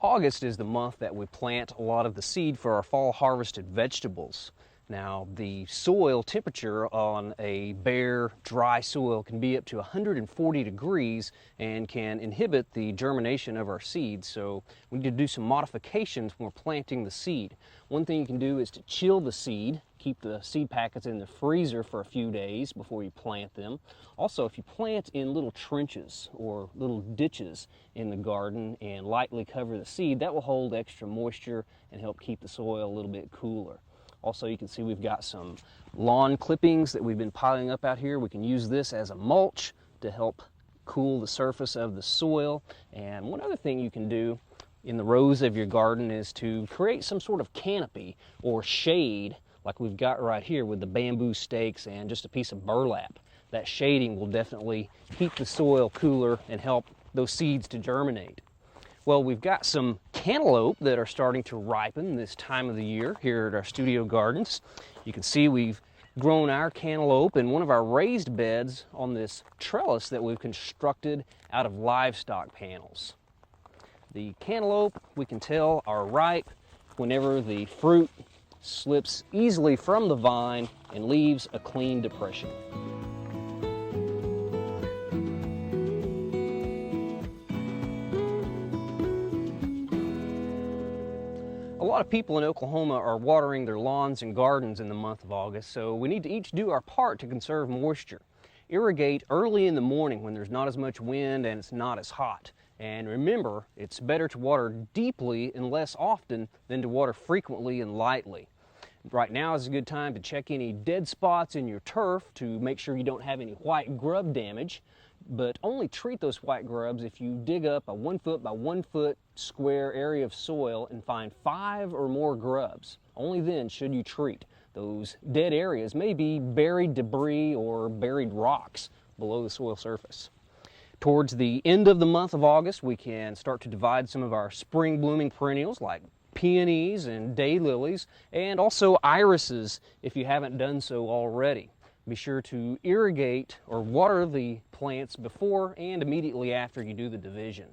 August is the month that we plant a lot of the seed for our fall harvested vegetables. Now, the soil temperature on a bare, dry soil can be up to 140 degrees and can inhibit the germination of our seeds. So we need to do some modifications when we're planting the seed. One thing you can do is to chill the seed, keep the seed packets in the freezer for a few days before you plant them. Also, if you plant in little trenches or little ditches in the garden and lightly cover the seed, that will hold extra moisture and help keep the soil a little bit cooler. Also, you can see we've got some lawn clippings that we've been piling up out here. We can use this as a mulch to help cool the surface of the soil. And one other thing you can do in the rows of your garden is to create some sort of canopy or shade like we've got right here with the bamboo stakes and just a piece of burlap. That shading will definitely keep the soil cooler and help those seeds to germinate. Well, we've got some cantaloupe that are starting to ripen this time of the year here at our studio gardens. You can see we've grown our cantaloupe in one of our raised beds on this trellis that we've constructed out of livestock panels. The cantaloupe, we can tell, are ripe whenever the fruit slips easily from the vine and leaves a clean depression. A lot of people in Oklahoma are watering their lawns and gardens in the month of August, so we need to each do our part to conserve moisture. Irrigate early in the morning when there's not as much wind and it's not as hot. And remember, it's better to water deeply and less often than to water frequently and lightly. Right now is a good time to check any dead spots in your turf to make sure you don't have any white grub damage, but only treat those white grubs if you dig up a 1 foot by 1 foot square area of soil and find 5 or more grubs. Only then should you treat. Those dead areas may be buried debris or buried rocks below the soil surface. Towards the end of the month of August, we can start to divide some of our spring blooming perennials like peonies and daylilies, and also irises if you haven't done so already. Be sure to irrigate or water the plants before and immediately after you do the division.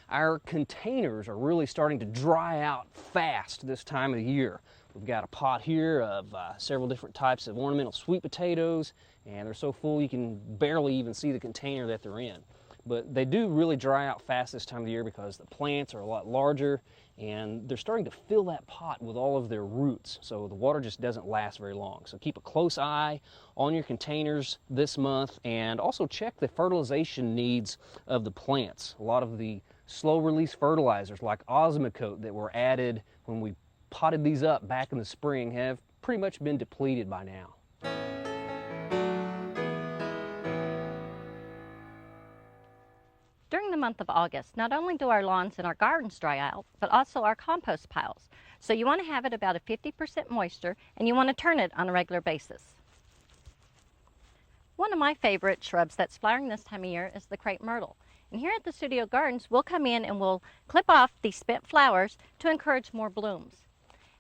Our containers are really starting to dry out fast this time of the year. We've got a pot here of several different types of ornamental sweet potatoes, and they're so full you can barely even see the container that they're in. But they do really dry out fast this time of the year because the plants are a lot larger and they're starting to fill that pot with all of their roots, so the water just doesn't last very long. So keep a close eye on your containers this month and also check the fertilization needs of the plants. A lot of the slow release fertilizers like Osmocote that were added when we potted these up back in the spring have pretty much been depleted by now. During the month of August, not only do our lawns and our gardens dry out, but also our compost piles. So you want to have it about a 50% moisture, and you want to turn it on a regular basis. One of my favorite shrubs that's flowering this time of year is the Crepe Myrtle. And here at the studio gardens, we'll come in and we'll clip off these spent flowers to encourage more blooms.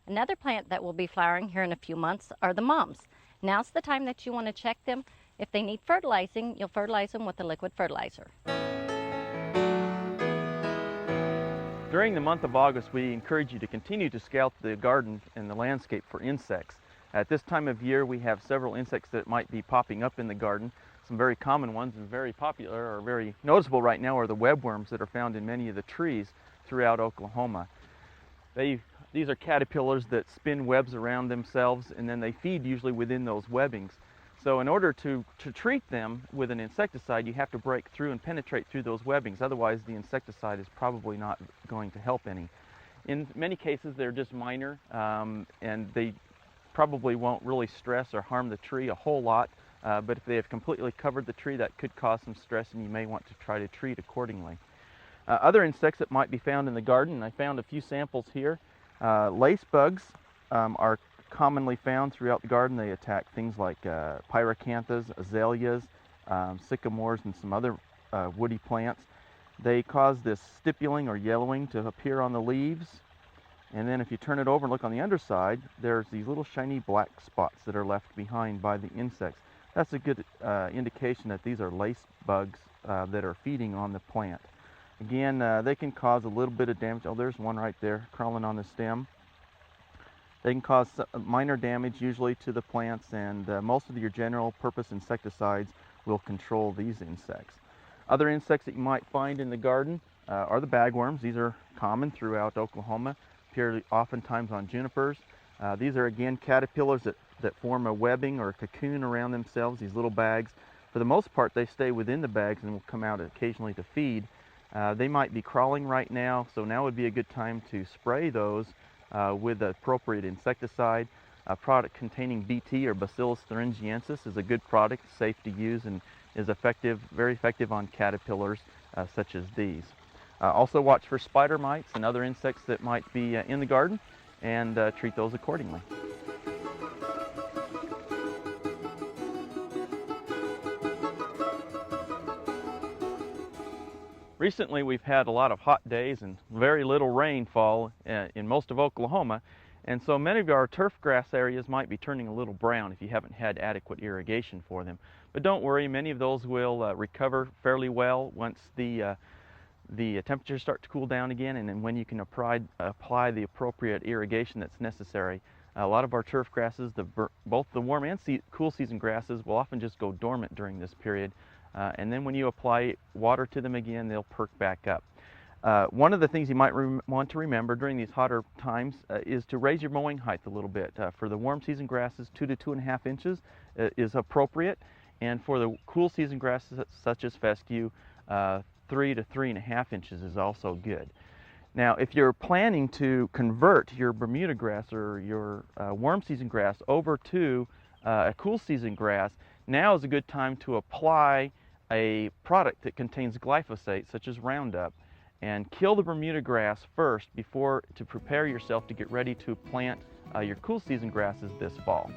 Another plant that will be flowering here in a few months are the mums. Now's the time that you want to check them. If they need fertilizing, you'll fertilize them with a liquid fertilizer. During the month of August, we encourage you to continue to scout the garden and the landscape for insects. At this time of year, we have several insects that might be popping up in the garden. Some very common ones and very popular or very noticeable right now are the webworms that are found in many of the trees throughout Oklahoma. These are caterpillars that spin webs around themselves, and then they feed usually within those webbings. So in order to treat them with an insecticide, you have to break through and penetrate through those webbings. Otherwise, the insecticide is probably not going to help any. In many cases, they're just minor, and they probably won't really stress or harm the tree a whole lot. But if they have completely covered the tree, that could cause some stress, and you may want to try to treat accordingly. Other insects that might be found in the garden, I found a few samples here. Lace bugs are commonly found throughout the garden. They attack things like pyracanthas, azaleas, sycamores, and some other woody plants. They cause this stipuling or yellowing to appear on the leaves. And then if you turn it over and look on the underside, there's these little shiny black spots that are left behind by the insects. That's a good indication that these are lace bugs that are feeding on the plant. Again, they can cause a little bit of damage. Oh, there's one right there crawling on the stem. They can cause minor damage usually to the plants, and most of your general purpose insecticides will control these insects. Other insects that you might find in the garden are the bagworms. These are common throughout Oklahoma, appear oftentimes on junipers. These are again caterpillars that form a webbing or a cocoon around themselves, these little bags. For the most part, they stay within the bags and will come out occasionally to feed. They might be crawling right now, so now would be a good time to spray those with the appropriate insecticide. A product containing Bt or Bacillus thuringiensis is a good product, safe to use, and is effective, very effective on caterpillars such as these. Also watch for spider mites and other insects that might be in the garden, and treat those accordingly. Recently we've had a lot of hot days and very little rainfall in most of Oklahoma, and so many of our turf grass areas might be turning a little brown if you haven't had adequate irrigation for them. But don't worry, many of those will recover fairly well once the temperatures start to cool down again, and then when you can apply the appropriate irrigation that's necessary. A lot of our turf grasses, both the warm and cool season grasses, will often just go dormant during this period. And then when you apply water to them again, they'll perk back up. One of the things you might want to remember during these hotter times is to raise your mowing height a little bit. For the warm season grasses, 2 to 2.5 inches is appropriate. And for the cool season grasses such as fescue, 3 to 3.5 inches is also good. Now, if you're planning to convert your Bermuda grass or your warm season grass over to a cool season grass, now is a good time to apply a product that contains glyphosate, such as Roundup, and kill the Bermuda grass first to prepare yourself to get ready to plant your cool season grasses this fall.